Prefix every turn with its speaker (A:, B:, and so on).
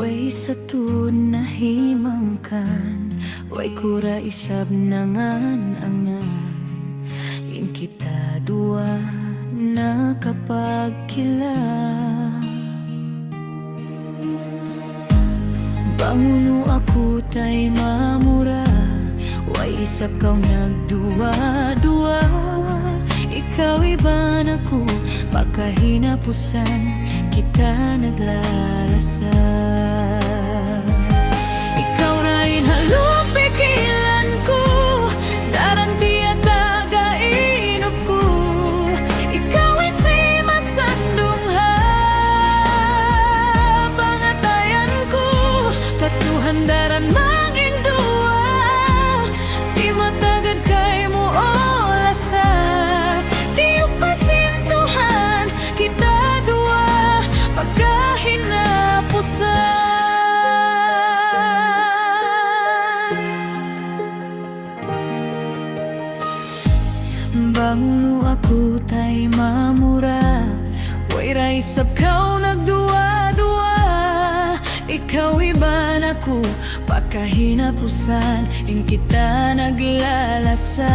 A: Way sa tuod na himangkan, way kura isab nangan angan. In kita dua nakapagkila. Banguno ako tay mamura, way isab kau nagduwa-duwa. Ikaw iban ako, pakahinapusan kita naglalasa. Ikaw rin halupikilan ko, daranti at tagainop ko. Ikaw ay si masandong ha, pangatayan ko. Patuhan daran manging dua, di matagad kay mo olasa. Di upasintuhan kita dua, pagkahinapusan. Banguno ako tay mamura, way raisap kau nagduwa-duwa. Ikaw iban ako, pakahinapusan, in kita naglalasa.